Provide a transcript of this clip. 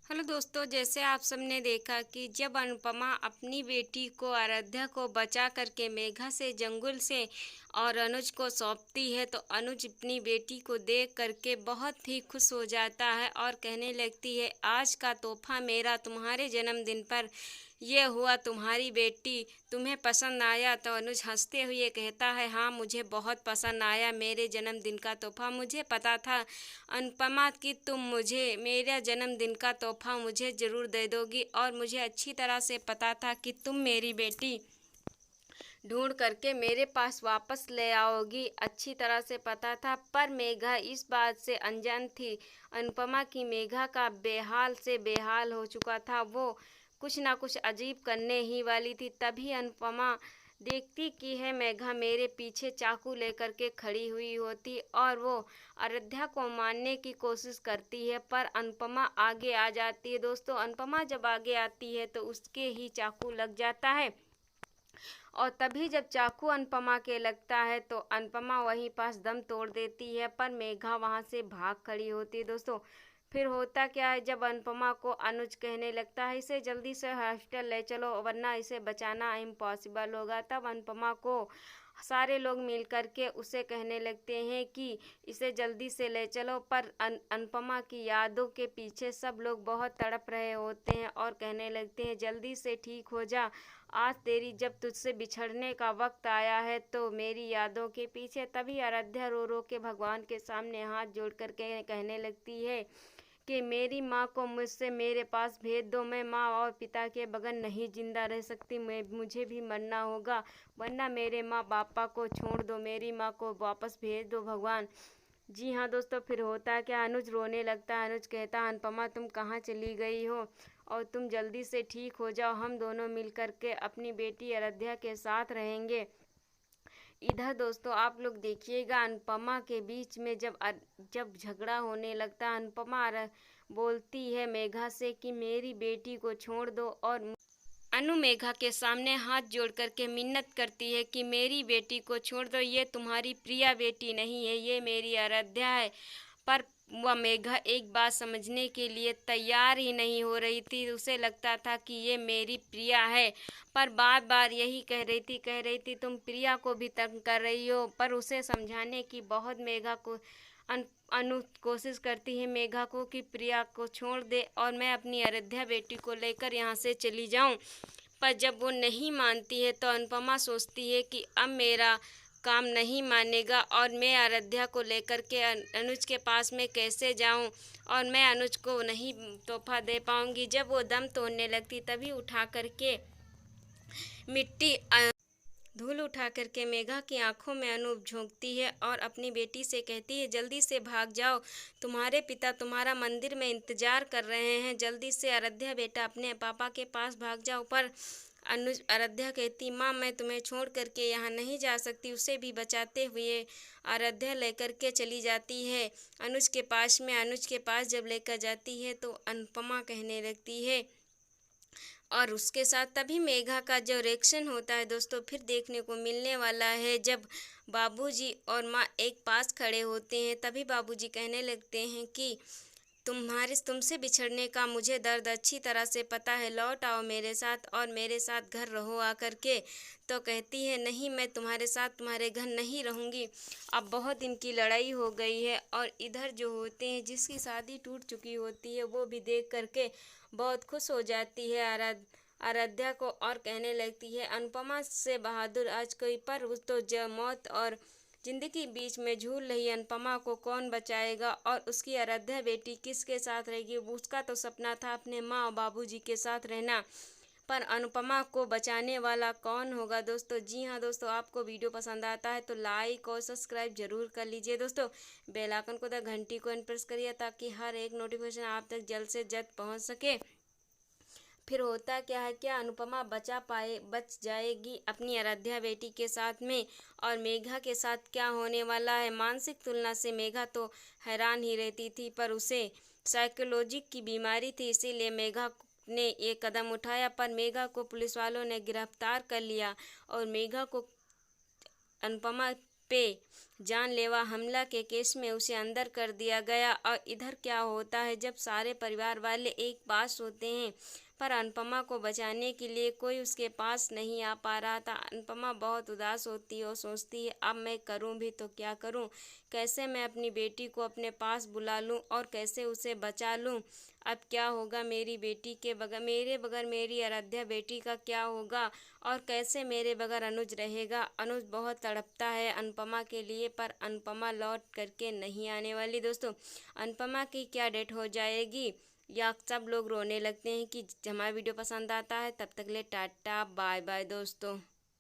Hello दोस्तों, जैसे आप सबने देखा कि जब अनुपमा अपनी बेटी को आराध्या को बचा करके मेघा से जंगल से और अनुज को सौंपती है, तो अनुज अपनी बेटी को देख करके बहुत ही खुश हो जाता है और कहने लगती है, आज का तोहफा मेरा तुम्हारे जन्मदिन पर ये हुआ। तुम्हारी बेटी तुम्हें पसंद आया? तो अनुज हंसते हुए कहता है, हाँ मुझे बहुत पसंद आया मेरे जन्मदिन का तोहफा। मुझे पता था अनुपमा कि तुम मुझे मेरा जन्मदिन का तोहफा मुझे ज़रूर दे दोगी, और मुझे अच्छी तरह से पता था कि तुम मेरी बेटी ढूंढ करके मेरे पास वापस ले आओगी। अच्छी तरह से पता था, पर मेघा इस बात से अनजान थी अनुपमा की मेघा का बेहाल से बेहाल हो चुका था। वो कुछ ना कुछ अजीब करने ही वाली थी। तभी अनुपमा देखती कि है मेघा मेरे पीछे चाकू लेकर के खड़ी हुई होती, और वो आराध्या को मारने की कोशिश करती है, पर अनुपमा आगे आ जाती है। दोस्तों, अनुपमा जब आगे आती है तो उसके ही चाकू लग जाता है, और तभी जब चाकू अनुपमा के लगता है तो अनुपमा वहीं पास दम तोड़ देती है, पर मेघा वहां से भाग खड़ी होती है। दोस्तों, फिर होता क्या है, जब अनुपमा को अनुज कहने लगता है इसे जल्दी से हॉस्पिटल ले चलो वरना इसे बचाना इम्पॉसिबल होगा, तब अनुपमा को सारे लोग मिल करके उसे कहने लगते हैं कि इसे जल्दी से ले चलो, पर अनुपमा की यादों के पीछे सब लोग बहुत तड़प रहे होते हैं और कहने लगते हैं, जल्दी से ठीक हो जा, आज तेरी जब तुझसे बिछड़ने का वक्त आया है तो मेरी यादों के पीछे। तभी आराध्या रो रो के भगवान के सामने हाथ जोड़ कर के कहने लगती है कि मेरी माँ को मुझसे मेरे पास भेज दो, मैं माँ और पिता के बगैर नहीं जिंदा रह सकती, मुझे भी मरना होगा, वरना मेरे माँ पापा को छोड़ दो, मेरी माँ को वापस भेज दो भगवान। जी हाँ दोस्तों, फिर होता क्या, अनुज रोने लगता है। अनुज कहता है, अनुपमा तुम कहाँ चली गई हो, और तुम जल्दी से ठीक हो जाओ, हम दोनों मिल कर के अपनी बेटी आराध्या के साथ रहेंगे। इधर दोस्तों आप लोग देखिएगा, अनुपमा के बीच में जब झगड़ा होने लगता है, अनुपमा बोलती है मेघा से कि मेरी बेटी को छोड़ दो, और अनु मेघा के सामने हाथ जोड़ करके मिन्नत करती है कि मेरी बेटी को छोड़ दो, ये तुम्हारी प्रिया बेटी नहीं है, ये मेरी आराध्या है। पर वह मेघा एक बात समझने के लिए तैयार ही नहीं हो रही थी। उसे लगता था कि ये मेरी प्रिया है, पर बार बार यही कह रही थी तुम प्रिया को भी तंग कर रही हो। पर उसे समझाने की बहुत मेघा को अनु कोशिश करती है मेघा को कि प्रिया को छोड़ दे और मैं अपनी आराध्या बेटी को लेकर यहाँ से चली जाऊँ। पर जब वो नहीं मानती है तो अनुपमा सोचती है कि अब मेरा काम नहीं मानेगा और मैं आराध्या को लेकर के अनुज के पास में कैसे जाऊं, और मैं अनुज को नहीं तोहफा दे पाऊंगी। जब वो दम तोड़ने लगती तभी उठा करके मिट्टी धूल उठा करके मेघा की आंखों में अनूप झोंकती है और अपनी बेटी से कहती है, जल्दी से भाग जाओ, तुम्हारे पिता तुम्हारा मंदिर में इंतजार कर रहे हैं, जल्दी से आराध्या बेटा अपने पापा के पास भाग जाओ। पर अनुज आराध्या कहती, माँ मैं तुम्हें छोड़ करके यहाँ नहीं जा सकती। उसे भी बचाते हुए आराध्या लेकर के चली जाती है अनुज के पास में। अनुज के पास जब लेकर जाती है तो अनुपमा कहने लगती है, और उसके साथ तभी मेघा का जो रिएक्शन होता है दोस्तों फिर देखने को मिलने वाला है। जब बाबूजी और माँ एक पास खड़े होते हैं तभी बाबूजी कहने लगते हैं कि तुमसे बिछड़ने का मुझे दर्द अच्छी तरह से पता है, लौट आओ मेरे साथ और मेरे साथ घर रहो आकर के। तो कहती है, नहीं मैं तुम्हारे साथ तुम्हारे घर नहीं रहूँगी, अब बहुत दिन की लड़ाई हो गई है। और इधर जो होते हैं जिसकी शादी टूट चुकी होती है वो भी देख करके बहुत खुश हो जाती है आराध्या को, और कहने लगती है, अनुपमा से बहादुर आज कोई, पर उस तो मौत और जिंदगी बीच में झूल रही अनुपमा को कौन बचाएगा, और उसकी आराध्या बेटी किसके साथ रहेगी। उसका तो सपना था अपने माँ और बाबूजी के साथ रहना, पर अनुपमा को बचाने वाला कौन होगा। दोस्तों जी हाँ दोस्तों, आपको वीडियो पसंद आता है तो लाइक और सब्सक्राइब जरूर कर लीजिए। दोस्तों बेल आइकन को घंटी को प्रेस करिए ताकि हर एक नोटिफिकेशन आप तक जल्द से जल्द पहुँच सके। फिर होता क्या है, क्या अनुपमा बच जाएगी अपनी आराध्या बेटी के साथ में, और मेघा के साथ क्या होने वाला है। मानसिक तुलना से मेघा तो हैरान ही रहती थी, पर उसे साइकोलॉजी की बीमारी थी, इसीलिए मेघा ने ये कदम उठाया। पर मेघा को पुलिस वालों ने गिरफ्तार कर लिया और मेघा को अनुपमा पे जानलेवा हमला के केस में उसे अंदर कर दिया गया। और इधर क्या होता है, जब सारे परिवार वाले एक पास होते हैं पर अनुपमा को बचाने के लिए कोई उसके पास नहीं आ पा रहा था। अनुपमा बहुत उदास होती है और सोचती है, अब मैं करूं भी तो क्या करूं, कैसे मैं अपनी बेटी को अपने पास बुला लूं और कैसे उसे बचा लूं। अब क्या होगा मेरी बेटी के बगैर, मेरे बगैर मेरी आराध्या बेटी का क्या होगा, और कैसे मेरे बगैर अनुज रहेगा। अनुज बहुत तड़पता है अनुपमा के लिए, पर अनुपमा लौट करके नहीं आने वाली। दोस्तों, अनुपमा की क्या डेथ हो जाएगी या सब लोग रोने लगते हैं कि हमारा वीडियो पसंद आता है। तब तक ले टाटा बाय बाय दोस्तों।